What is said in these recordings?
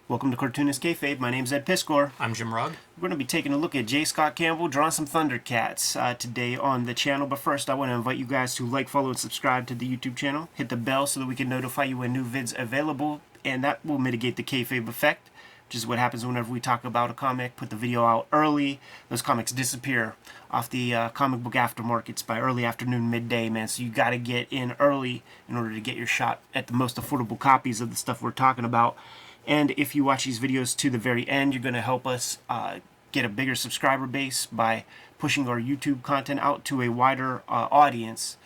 Welcome to Cartoonist Kayfabe. My name's Ed Piscor. I'm Jim Rugg. We're going to be taking a look at J. Scott Campbell drawing some Thundercats today on the channel. But first, I want to invite you guys to like, follow, and subscribe to the YouTube channel. Hit the bell so that we can notify you when new vids are available, and that will mitigate the kayfabe effect, which is what happens whenever we talk about a comic, put the video out early. Those comics disappear off the comic book aftermarkets by early afternoon, midday, man. So you got to get in early in order to get your shot at the most affordable copies of the stuff we're talking about. And if you watch these videos to the very end, you're going to help us get a bigger subscriber base by pushing our YouTube content out to a wider audience.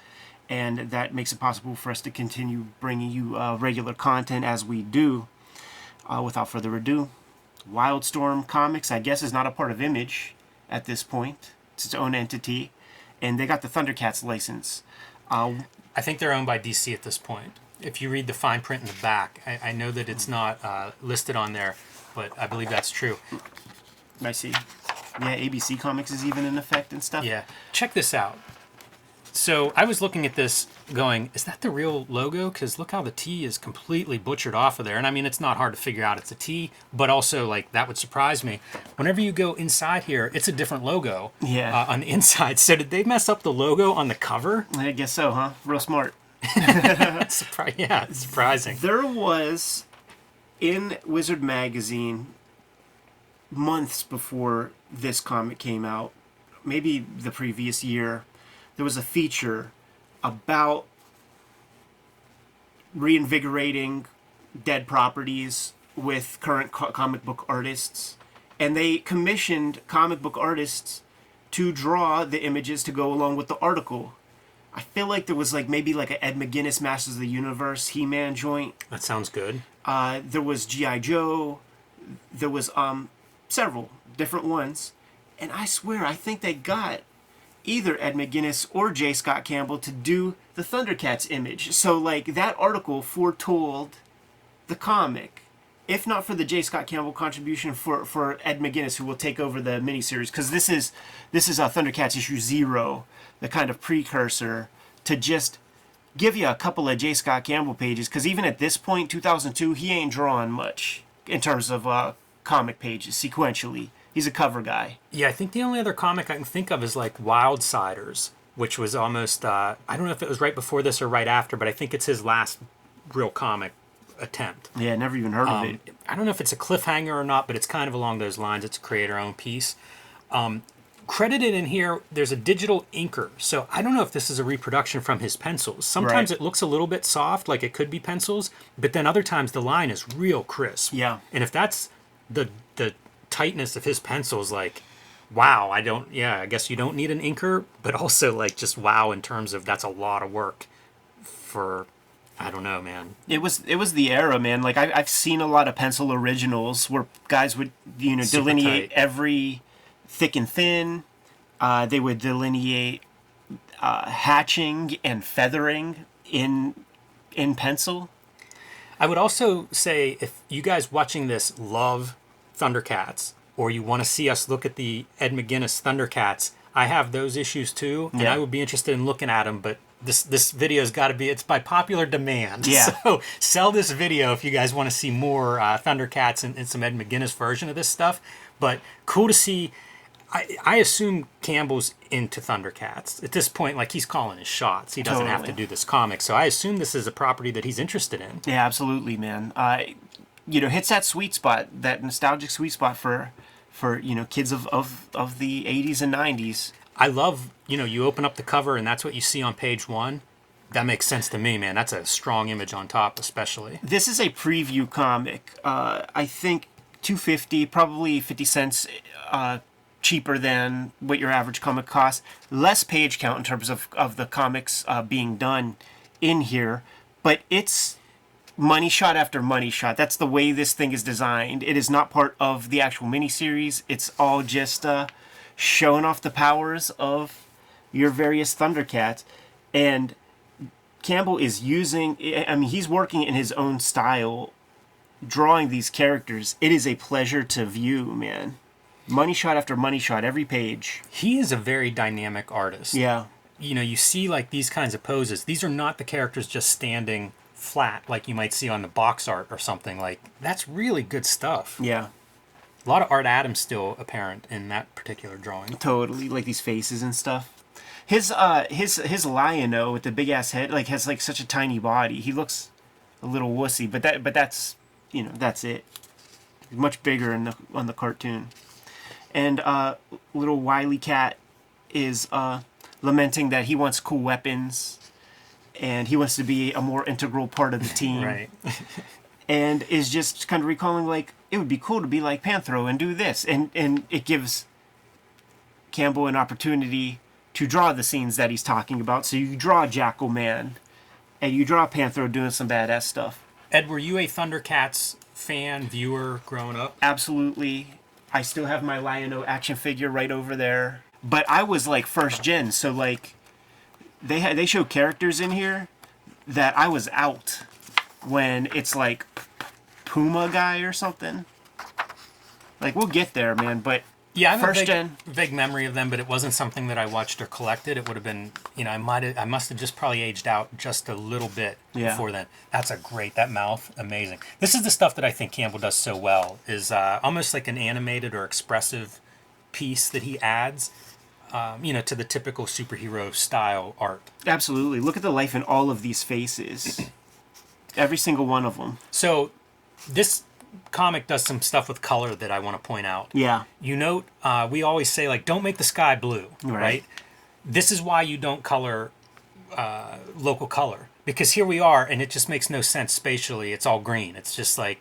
And that makes it possible for us to continue bringing you regular content as we do. Without further ado, Wildstorm Comics, I guess, is not a part of Image at this point. It's its own entity. And they got the Thundercats license. I think they're owned by DC at this point. If you read the fine print in the back, I know that it's not listed on there, but I believe that's true. I see. Yeah, ABC Comics is even in effect and stuff. Yeah. Check this out. So I was looking at this going, is that the real logo? Because look how the T is completely butchered off of there. And I mean, it's not hard to figure out it's a T, but also, like, that would surprise me. Whenever you go inside here, it's a different logo on the inside. So did they mess up the logo on the cover? I guess so, huh? Real smart. Yeah, it's surprising. There was, in Wizard Magazine, months before this comic came out, maybe the previous year, there was a feature about reinvigorating dead properties with current comic book artists. And they commissioned comic book artists to draw the images to go along with the article. I feel like there was maybe an Ed McGuinness Masters of the Universe He-Man joint. That sounds good. There was G.I. Joe. There was several different ones. And I swear, I think they got either Ed McGuinness or J. Scott Campbell to do the Thundercats image. So, that article foretold the comic. If not for the J. Scott Campbell contribution, for Ed McGuinness, who will take over the miniseries. Because this is Thundercats issue 0, the kind of precursor to just give you a couple of J. Scott Campbell pages. Because even at this point, 2002, he ain't drawing much in terms of comic pages sequentially. He's a cover guy. Yeah, I think the only other comic I can think of is Wildsiders, which was almost, I don't know if it was right before this or right after, but I think it's his last real comic attempt. Yeah, never even heard of it. I don't know if it's a cliffhanger or not, but it's kind of along those lines. It's a creator-owned piece. Credited in here, there's a digital inker. So I don't know if this is a reproduction from his pencils. Sometimes It looks a little bit soft, like it could be pencils, but then other times the line is real crisp. Yeah. And if that's the tightness of his pencils, wow, I guess you don't need an inker, but also just wow in terms of that's a lot of work for, I don't know, man. It was the era, man. I've seen a lot of pencil originals where guys would delineate every thick and thin. They would delineate hatching and feathering in pencil. I would also say, if you guys watching this love Thundercats, or you want to see us look at the Ed McGuinness Thundercats, I have those issues too, and I would be interested in looking at them, but this video's got to be, it's by popular demand. Yeah. So sell this video if you guys want to see more Thundercats and some Ed McGuinness version of this stuff. But cool to see. I assume Campbell's into Thundercats. At this point, he's calling his shots. He doesn't have to do this comic. So I assume this is a property that he's interested in. Yeah, absolutely, man. Hits that sweet spot, that nostalgic sweet spot for kids of the 80s and 90s. I love, you open up the cover and that's what you see on page 1. That makes sense to me, man. That's a strong image on top, especially. This is a preview comic. I think $2.50, probably 50 cents cheaper than what your average comic costs. Less page count in terms of the comics being done in here, but it's money shot after money shot. That's the way this thing is designed. It is not part of the actual miniseries. It's all just showing off the powers of your various Thundercats. And Campbell is he's working in his own style, drawing these characters. It is a pleasure to view, man. Money shot after money shot, every page. He is a very dynamic artist. Yeah. You see these kinds of poses. These are not the characters just standing flat like you might see on the box art or something. Like, that's really good stuff. Yeah. A lot of Art Adams still apparent in that particular drawing. Totally, like these faces and stuff. His lion though, with the big ass head, like has like such a tiny body. He looks a little wussy, but that's that's it. He's much bigger on the cartoon. And little Wily Cat is lamenting that he wants cool weapons, and he wants to be a more integral part of the team. Right. And is just kind of recalling, like, it would be cool to be like Panthro and do this. And it gives Campbell an opportunity to draw the scenes that he's talking about. So you draw Jackal Man, and you draw Panthro doing some badass stuff. Ed, were you a Thundercats fan, viewer growing up? Absolutely. I still have my Lion-O action figure right over there. But I was, like, first gen, so, like, they show characters in here that I was out when it's like Puma guy or something. Like, we'll get there, man, but yeah, I have first a vague memory of them, but it wasn't something that I watched or collected. It would have been, I must have just probably aged out just a little bit before then. That's that mouth, amazing. This is the stuff that I think Campbell does so well, is almost like an animated or expressive piece that he adds, to the typical superhero style art. Absolutely. Look at the life in all of these faces. Every single one of them. So this comic does some stuff with color that I want to point out. Yeah. You note, we always say, like, don't make the sky blue, right? This is why you don't color local color. Because here we are, and it just makes no sense spatially. It's all green. It's just like,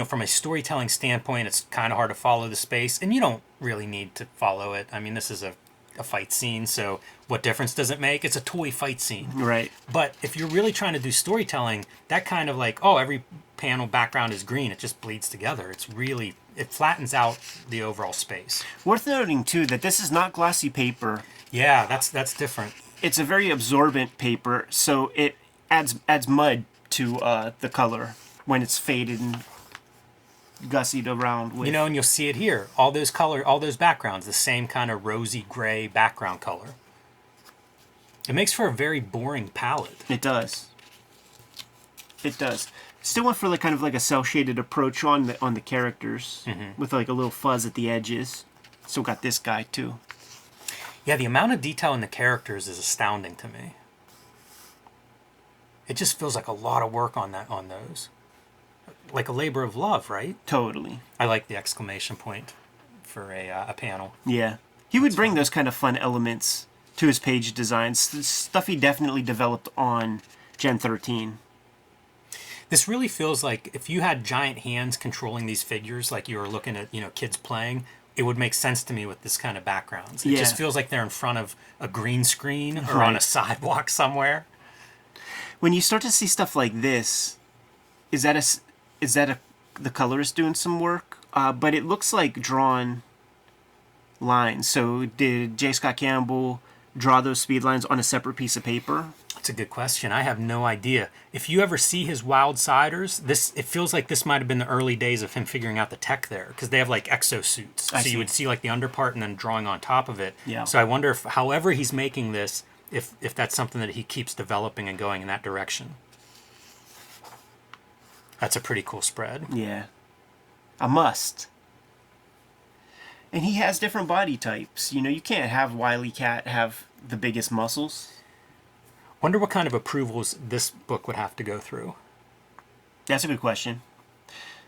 from a storytelling standpoint, it's kind of hard to follow the space. And you don't really need to follow it. I mean, this is a fight scene, so what difference does it make? It's a toy fight scene. Right. But if you're really trying to do storytelling, that kind of like, every panel background is green, it just bleeds together. It flattens out the overall space. Worth noting, too, that this is not glossy paper. Yeah, that's different. It's a very absorbent paper, so it adds mud to the color when it's faded and gussied around with. And you'll see it here. All those backgrounds, the same kind of rosy gray background color. It makes for a very boring palette. It does. It does. Still went for like kind of like a cel-shaded approach on the characters, with like a little fuzz at the edges. Still got this guy too. Yeah, the amount of detail in the characters is astounding to me. It just feels like a lot of work on those. Like a labor of love, right? Totally. I like the exclamation point for a panel. Yeah. He would bring those kind of fun elements to his page designs. Stuff he definitely developed on Gen 13. This really feels like if you had giant hands controlling these figures, like you were looking at, kids playing, it would make sense to me with this kind of backgrounds. It just feels like they're in front of a green screen or on a sidewalk somewhere. When you start to see stuff like this, is that the colorist doing some work? But it looks like drawn lines. So did J. Scott Campbell draw those speed lines on a separate piece of paper? That's a good question. I have no idea. If you ever see his Wild Siders, it feels like this might have been the early days of him figuring out the tech there, because they have like exosuits. You would see like the underpart and then drawing on top of it. Yeah. So I wonder if, however he's making this, if that's something that he keeps developing and going in that direction. That's a pretty cool spread. Yeah. A must. And he has different body types. You can't have Wily Cat have the biggest muscles. Wonder what kind of approvals this book would have to go through. That's a good question.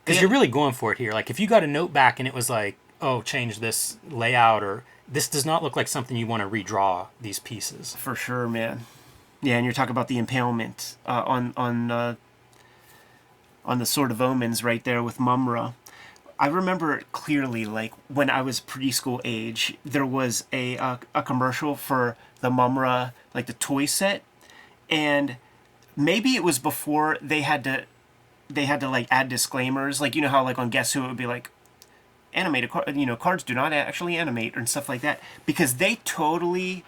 Because you're really going for it here. Like, if you got a note back and it was like, change this layout, or this does not look like something you want to redraw these pieces. For sure, man. Yeah, and you're talking about the impalement on the Sword of Omens right there with Mumra. I remember it clearly, like, when I was preschool age, there was a commercial for the Mumra, like the toy set, and maybe it was before they had to like add disclaimers, like, how like on Guess Who it would be like, animated cards do not actually animate and stuff like that, because they totally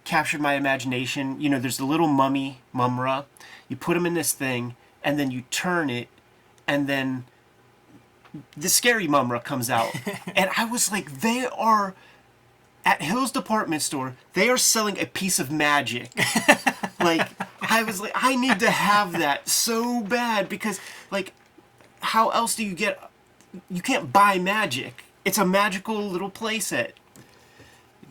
captured my imagination. There's the little Mumra, you put him in this thing, and then you turn it, and then the scary Mumra comes out. And I was like, they are at Hill's department store, they are selling a piece of magic. Like, I was like, I need to have that so bad because, like, how else do you get? You can't buy magic. It's a magical little playset.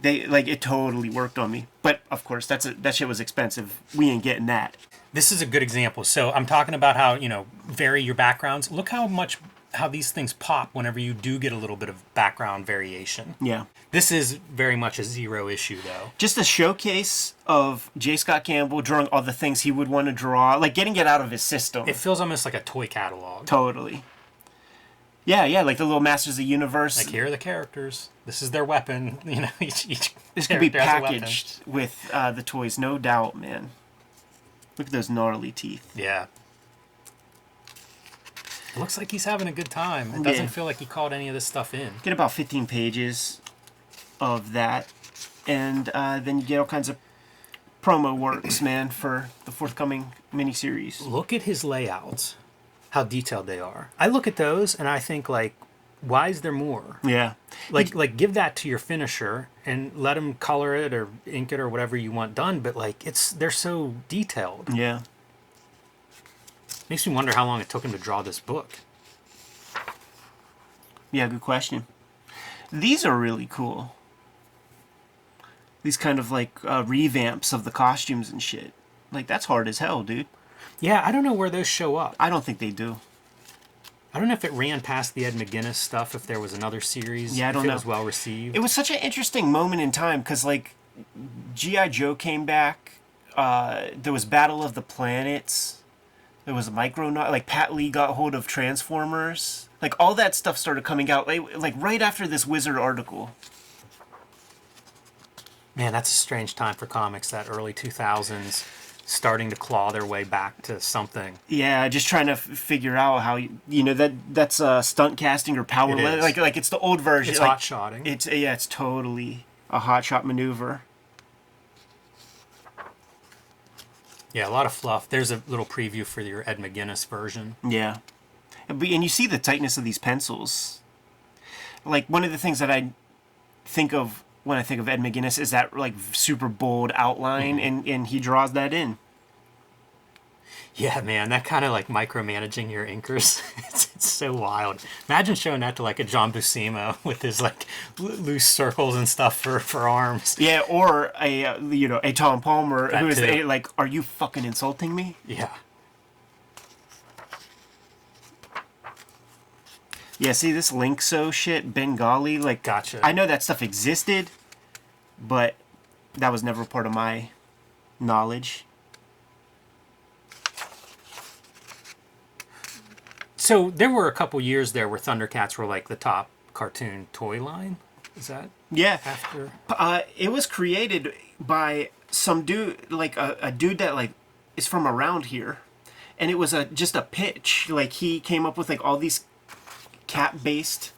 It totally worked on me. But of course, that shit was expensive. We ain't getting that. This is a good example. So I'm talking about how, vary your backgrounds. Look how these things pop whenever you do get a little bit of background variation. Yeah. This is very much a zero issue, though. Just a showcase of J. Scott Campbell drawing all the things he would want to draw, like getting it out of his system. It feels almost like a toy catalog. Totally. Yeah, like the little Masters of the Universe. Like, here are the characters. This is their weapon. Each this could be character has a packaged with the toys, no doubt, man. Look at those gnarly teeth. Yeah. It looks like he's having a good time. It doesn't feel like he called any of this stuff in. Get about 15 pages of that, and then you get all kinds of promo works, man, for the forthcoming miniseries. Look at his layouts, how detailed they are. I look at those and I think, like, why is there more? Yeah. Like give that to your finisher and let him color it or ink it or whatever you want done, but like they're so detailed. Yeah. Makes me wonder how long it took him to draw this book. Yeah, good question. These are really cool. These kind of like revamps of the costumes and shit. Like, that's hard as hell, dude. Yeah, I don't know where those show up. I don't think they do. I don't know if it ran past the Ed McGuinness stuff, if there was another series. Yeah, I don't know. If it was well received. It was such an interesting moment in time because, like, G.I. Joe came back. There was Battle of the Planets. There was Micronaut. Like, Pat Lee got hold of Transformers. Like, all that stuff started coming out, like right after this Wizard article. Man, that's a strange time for comics, that early 2000s. Starting to claw their way back to something. Yeah, just trying to figure out how that's stunt casting or power. Like it's the old version. It's like, hot shotting. It's totally a hot shot maneuver. Yeah, a lot of fluff. There's a little preview for your Ed McGuinness version. Yeah, and you see the tightness of these pencils. Like, one of the things that I think of when I think of Ed McGuinness is that, like, super bold outline, and he draws that in. Yeah, man, that kind of like micromanaging your inkers. It's so wild. Imagine showing that to like a John Buscema with his like loose circles and stuff for arms. Yeah, or a Tom Palmer That who is too. like, are you fucking insulting me? Yeah. Yeah, see this Linkso shit, Bengali, like, Gotcha. I know that stuff existed, but that was never part of my knowledge. So there were a couple years there where Thundercats were like the top cartoon toy line. Is that Yeah, after? it was created by some dude, like a dude that like is from around here, and it was just a pitch. Like, he came up with like all these cat-based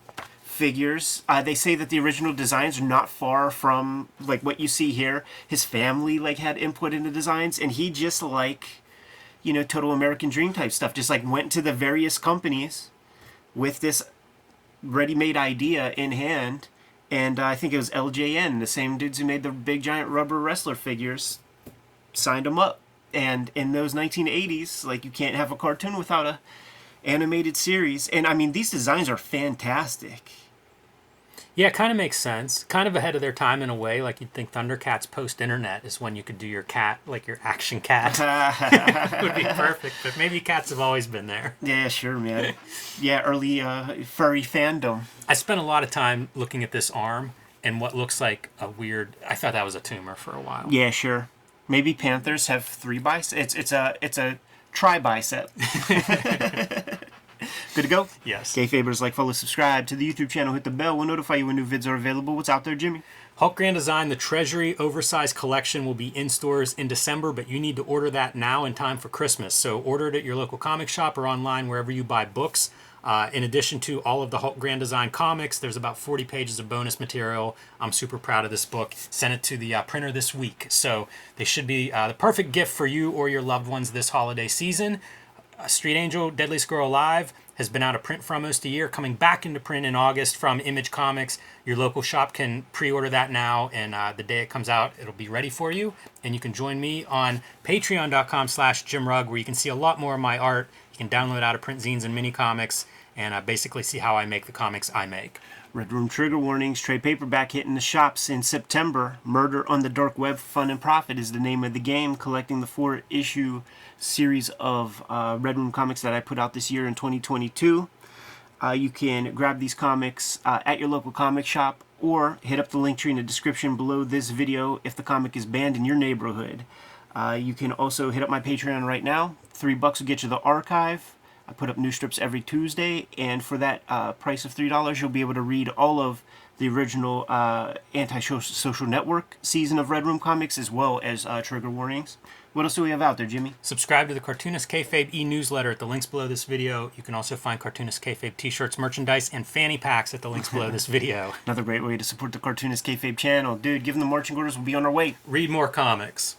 figures. They say that the original designs are not far from like what you see here. His family like had input in the designs, and he just like, Total American Dream type stuff. Just like went to the various companies with this ready-made idea in hand, and I think it was LJN, the same dudes who made the big giant rubber wrestler figures, signed them up. And in those 1980s, like, you can't have a cartoon without a animated series. And I mean, these designs are fantastic. Yeah, it kind of makes sense. Kind of ahead of their time in a way. Like, you'd think Thundercats post-internet is when you could do your cat, like your action cat. Would be perfect, but maybe cats have always been there. Yeah, sure, man. Yeah, early furry fandom. I spent a lot of time looking at this arm and what looks like a weird... I thought that was a tumor for a while. Yeah, sure. Maybe panthers have 3 biceps. It's a tri-bicep. Good to go? Yes. Kayfabers, like, follow, subscribe to the YouTube channel, hit the bell. We'll notify you when new vids are available. What's out there, Jimmy? Hulk Grand Design, the Treasury Oversized Collection, will be in stores in December, but you need to order that now in time for Christmas. So order it at your local comic shop or online wherever you buy books. In addition to all of the Hulk Grand Design comics, there's about 40 pages of bonus material. I'm super proud of this book. Sent it to the printer this week. So they should be the perfect gift for you or your loved ones this holiday season. Street Angel, Deadly Squirrel Live, has been out of print for almost a year, coming back into print in August from Image Comics. Your local shop can pre-order that now, and the day it comes out, it'll be ready for you. And you can join me on patreon.com/JimRugg, where you can see a lot more of my art. You can download out of print zines and mini comics, and basically see how I make the comics I make. Red Room Trigger Warnings, trade paperback hitting the shops in September. Murder on the Dark Web, Fun and Profit is the name of the game, collecting the 4-issue series of Red Room comics that I put out this year in 2022. You can grab these comics at your local comic shop, or hit up the link tree in the description below this video if the comic is banned in your neighborhood. You can also hit up my Patreon right now. $3 will get you the archive. I put up new strips every Tuesday, and for that price of $3, you'll be able to read all of the original Anti-Social Network season of Red Room comics, as well as Trigger Warnings. What else do we have out there, Jimmy? Subscribe to the Cartoonist Kayfabe e-newsletter at the links below this video. You can also find Cartoonist Kayfabe t-shirts, merchandise, and fanny packs at the links below this video. Another great way to support the Cartoonist Kayfabe channel. Dude, give them the marching orders. We'll be on our way. Read more comics.